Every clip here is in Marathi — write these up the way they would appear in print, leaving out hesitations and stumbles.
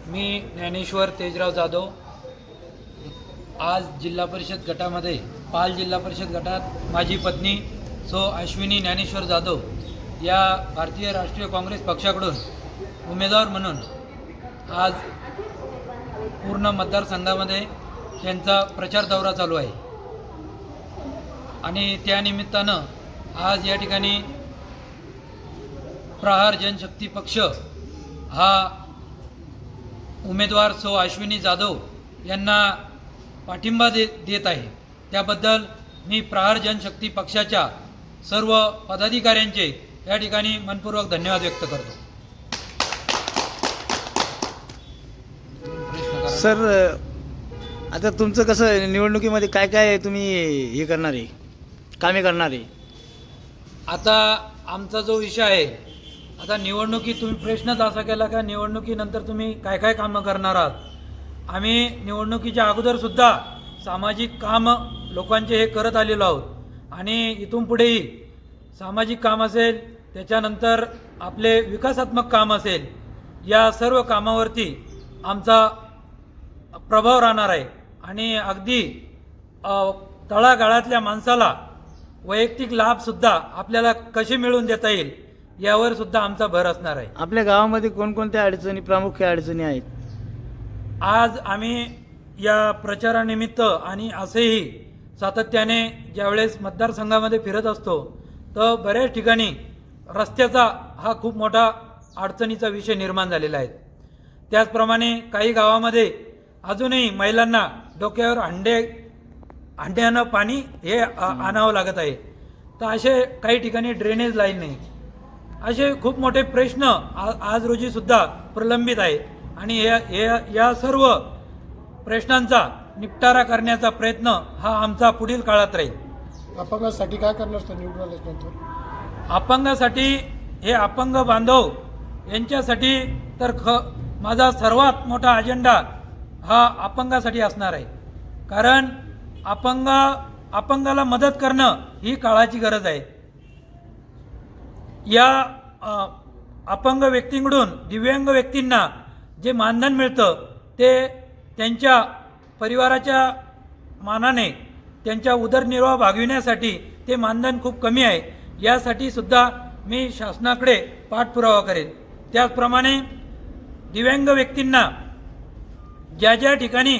मी ज्ञानेश्वर तेजराव जाधव आज जिल्हा परिषद गटामध्ये पाल जिल्हा परिषद गटात माझी पत्नी सो अश्विनी ज्ञानेश्वर जाधव या भारतीय राष्ट्रीय काँग्रेस पक्षाकडून उमेदवार म्हणून आज पूर्ण मतदारसंघामध्ये त्यांचा प्रचार दौरा चालू आहे आणि त्यानिमित्तानं आज या ठिकाणी प्रहार जनशक्ती पक्ष हा उमेदवार सो अश्विनी जाधव यांना पाठिंबा देत आहे। त्याबद्दल मी प्रहार जनशक्ती पक्षाच्या सर्व पदाधिकाऱ्यांचे या ठिकाणी मनपूर्वक धन्यवाद व्यक्त करतो। सर, आता तुमचं कसं निवडणुकीमध्ये काय काय तुम्ही हे करणार आहे, कामे करणार आहे? आता आमचा जो विषय आहे, आता निवडणुकीत तुम्ही प्रश्नच असा केला का निवडणुकीनंतर तुम्ही काय काय कामं करणार आहात। आम्ही निवडणुकीच्या अगोदरसुद्धा सामाजिक काम लोकांचे हे करत आलेलो आहोत आणि इथून पुढेही सामाजिक काम असेल, त्याच्यानंतर आपले विकासात्मक काम असेल, या सर्व कामावरती आमचा प्रभाव राहणार आहे आणि अगदी तळागाळातल्या माणसाला वैयक्तिक लाभसुद्धा आपल्याला कसे मिळवून देता येईल यावर सुद्धा आमचा भर असणार आहे। आपल्या गावामध्ये कोणकोणत्या अडचणी, प्रामुख्य अडचणी आहेत? आज आम्ही या प्रचारानिमित्त आणि असेही सातत्याने ज्यावेळेस मतदारसंघामध्ये फिरत असतो तर बऱ्याच ठिकाणी रस्त्याचा हा खूप मोठा अडचणीचा विषय निर्माण झालेला आहे। त्याचप्रमाणे काही गावामध्ये अजूनही महिलांना डोक्यावर हंड्यानं पाणी हे आणावं लागत आहे। तर असे काही ठिकाणी ड्रेनेज लाईन नाही, असे खूप मोठे प्रश्न आज रोजी सुद्धा प्रलंबित आहेत आणि या सर्व प्रश्नांचा निपटारा करण्याचा प्रयत्न हा आमचा पुढील काळात राहील। अपंगासाठी काय करणार असतं निवडून आल्यानंतर? अपंगासाठी हे अपंग बांधव यांच्यासाठी तर माझा सर्वात मोठा अजेंडा हा अपंगासाठी असणार आहे, कारण अपंगाला मदत करणं ही काळाची गरज आहे। या अपंग व्यक्तींकडून दिव्यांग व्यक्तींना जे मानधन मिळतं ते त्यांच्या परिवाराच्या मानाने त्यांच्या उदरनिर्वाह भागविण्यासाठी ते मानधन खूप कमी आहे। यासाठी सुद्धा मी शासनाकडे पाठपुरावा करेन। त्याचप्रमाणे दिव्यांग व्यक्तींना ज्या ज्या ठिकाणी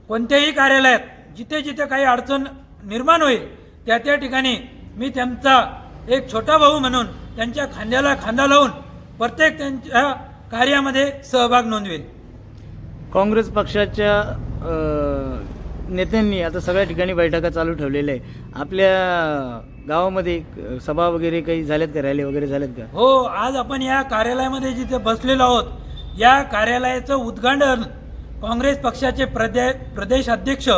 कोणत्याही कार्यालयात जिथे जिथे काही अडचण निर्माण होईल त्या त्या ठिकाणी मी त्यांचा एक छोटा भाऊ म्हणून त्यांच्या खांद्याला खांदा लावून प्रत्येक त्यांच्या कार्यामध्ये सहभाग नोंदवेल। काँग्रेस पक्षाच्या नेत्यांनी आता सगळ्या ठिकाणी बैठका चालू ठेवलेल्या आहे। आपल्या गावामध्ये सभा वगैरे काही झाल्यात का, रॅली वगैरे झाल्यात का? हो, आज आपण या कार्यालयामध्ये जिथे बसलेलो आहोत या कार्यालयाचं उद्घाटन काँग्रेस पक्षाचे प्रदेश अध्यक्ष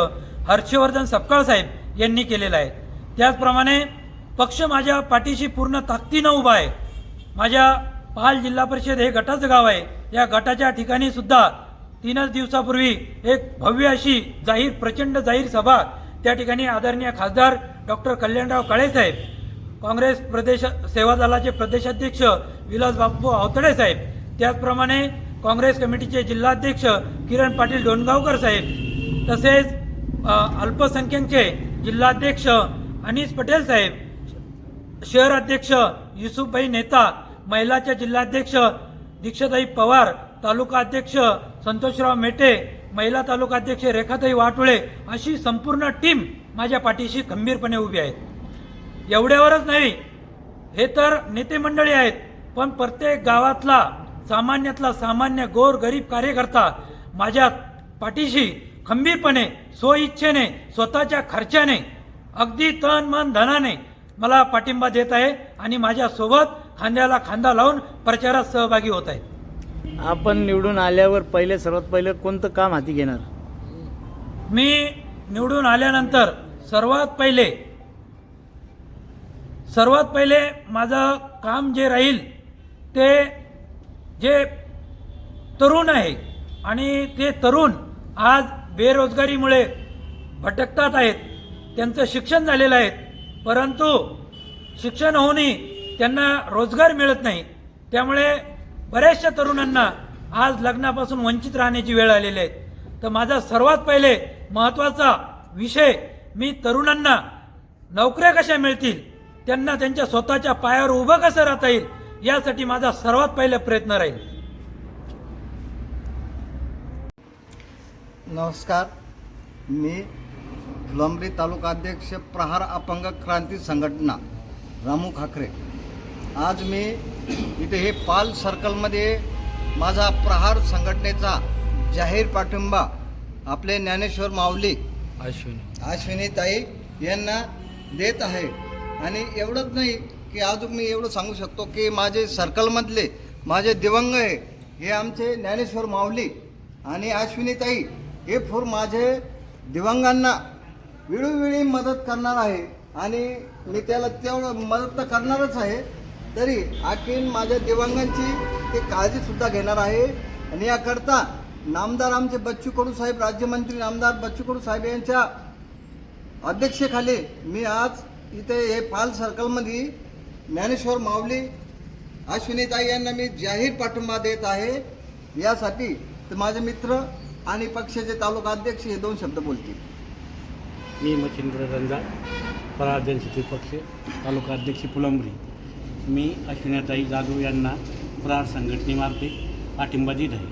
हर्षवर्धन सपकाळ साहेब यांनी केलेलं आहे। त्याचप्रमाणे पक्ष माझ्या पाठीशी पूर्ण ताकदीनं उभा आहे। माझ्या पाल जिल्हा परिषद हे गटाचं गाव आहे। या गटाच्या ठिकाणी सुद्धा 3 दिवसापूर्वी एक भव्य अशी प्रचंड जाहीर सभा त्या ठिकाणी आदरणीय खासदार डॉक्टर कल्याणराव काळे साहेब, काँग्रेस प्रदेश सेवा दलाचे प्रदेशाध्यक्ष विलास बापू आवतडे साहेब, त्याचप्रमाणे काँग्रेस कमिटीचे जिल्हाध्यक्ष किरण पाटील डोणगावकर साहेब, तसेच अल्पसंख्याकचे जिल्हाध्यक्ष अनीस पटेल साहेब, शहर अध्यक्ष युसुफभाई नेता, महिलाच्या जिल्हाध्यक्ष दीक्षाताई पवार, तालुका अध्यक्ष संतोषराव मेटे, महिला तालुका अध्यक्ष रेखाताई वाटोळे, अशी संपूर्ण टीम माझ्या पाठीशी खंबीरपणे उभी आहे। एवढ्यावरच नाही, हे तर नेते मंडळी आहेत, पण प्रत्येक गावातला सामान्यातला सामान्य गोर गरीब कार्यकर्ता माझ्या पाठीशी खंबीरपणे स्वइच्छेने स्वतःच्या खर्चाने अगदी तन मन धनाने मला पाठिंबा देत आहे आणि माझ्यासोबत खांद्याला खांदा लावून प्रचारात सहभागी होत आहे। आपण निवडून आल्यावर सर्वात पहिले कोणतं काम हाती घेणार? मी निवडून आल्यानंतर सर्वात पहिले माझं काम जे राहील ते जे तरुण आहे आणि ते तरुण आज बेरोजगारीमुळे भटकतात आहेत, त्यांचं शिक्षण झालेलं आहे परंतु शिक्षण होऊनही त्यांना रोजगार मिळत नाही। त्यामुळे बऱ्याचशा तरुणांना आज लग्नापासून वंचित राहण्याची वेळ आलेली आहे. तर माझा सर्वात पहिले महत्त्वाचा विषय, मी तरुणांना नोकऱ्या कशा मिळतील, त्यांना त्यांच्या स्वतःच्या पायावर उभं कसं राहता येईल, यासाठी माझा सर्वात पहिले प्रयत्न राहील. नमस्कार, मी फुलंब्री तालुका अध्यक्ष प्रहार अपंग क्रांती संघटना रामू खाकरे. आज मी इथे हे पाल सर्कलमध्ये माझा प्रहार संघटनेचा जाहीर पाठिंबा आपले ज्ञानेश्वर माऊली अश्विनी ताई यांना देत आहे. आणि एवढंच नाही की अजून मी एवढं सांगू शकतो की माझे सर्कलमधले माझे दिवंग आहे हे आमचे ज्ञानेश्वर माऊली आणि अश्विनी ताई हे फूर माझे दिवंगांना वेळोवेळी मदत करणार आहे. आणि मी त्याला तेवढं मदत तर करणारच आहे, तरी आणखीन माझ्या दिवंगांची ते काळजीसुद्धा घेणार आहे. आणि याकरता नामदार आमचे बच्चू कडू साहेब, राज्यमंत्री नामदार बच्चू कडू साहेब यांच्या अध्यक्षतेखाली मी आज इथे हे पाल सर्कलमध्ये ज्ञानेश्वर माऊली अश्विनीताई यांना मी जाहीर पाठिंबा देत आहे. यासाठी तर माझे मित्र आणि पक्षाचे तालुका अध्यक्ष हे 2 शब्द बोलतील. मी मच्छिंद्र रंजा, प्रहार जनशक्ती पक्ष तालुका अध्यक्ष फुलंब्री. मी अश्विनीताई जाधव यांना प्रहार संघटनेमार्फत पाठिंबा देत आहे.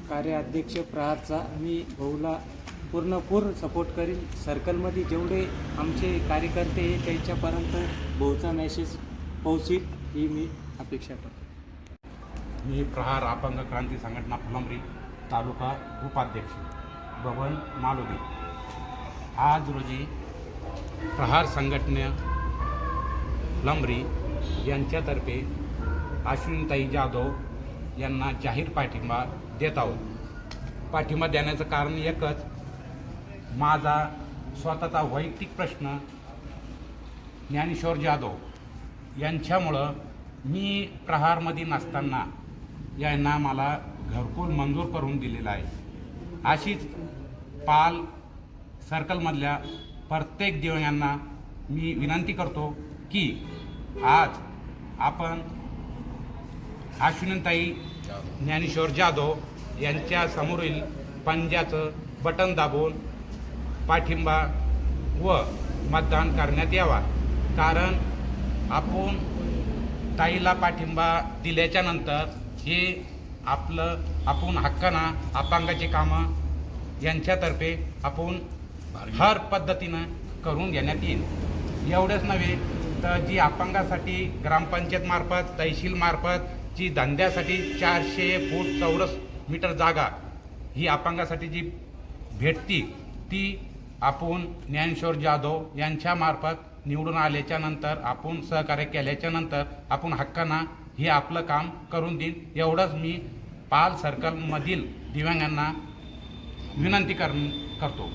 कार्याध्यक्ष प्रहारचा मी भाऊला पूर्ण सपोर्ट करीन. सर्कलमध्ये जेवढे आमचे कार्यकर्ते आहे त्यांच्यापर्यंत भाऊचा मेसेज पोहोचेल ही मी अपेक्षा करतो. मी प्रहार अपंग क्रांती संघटना फुलंब्री तालुका उपाध्यक्ष बबन मालोबी. आज रोजी प्रहार संघटना फुलंब्री यांच्यातर्फे अश्विनीताई जाधव यांना जाहीर पाठिंबा देत आहोत. पाठिंबा देण्याचं कारण एकच, माझा स्वतःचा वैयक्तिक प्रश्न ज्ञानेश्वर जाधव यांच्यामुळं मी प्रहारमध्ये नसताना यांना मला घरकुल मंजूर करून दिलेला आहे. अशीच पाल सर्कलमधल्या प्रत्येक दिव्यांगांना मी विनंती करतो की आज आपण अश्विनीताई ज्ञानेश्वर जाधव यांच्या समोरील पंजाचं बटन दाबून पाठिंबा व मतदान करण्यात यावा. कारण आपण ताईला पाठिंबा दिल्याच्या नंतर हे आपण हक्कानं अपंगाची कामं यांच्यातर्फे आपण हर पद्धतीनं करून घेण्यात येईल. एवढंच नव्हे तर जी अपंगासाठी ग्रामपंचायतमार्फत तहसीलमार्फत जी धंद्यासाठी 400 फूट चौरस मीटर जागा ही अपंगासाठी जी भेटती ती आपण ज्ञानेश्वर जाधव यांच्यामार्फत निवडून आल्याच्या नंतर आपण सहकार्य केल्याच्या नंतर आपण हक्कानं हे आपलं काम करून देईन. एवढंच मी पाल सर्कलमधील दिव्यांगांना विनंती करतो.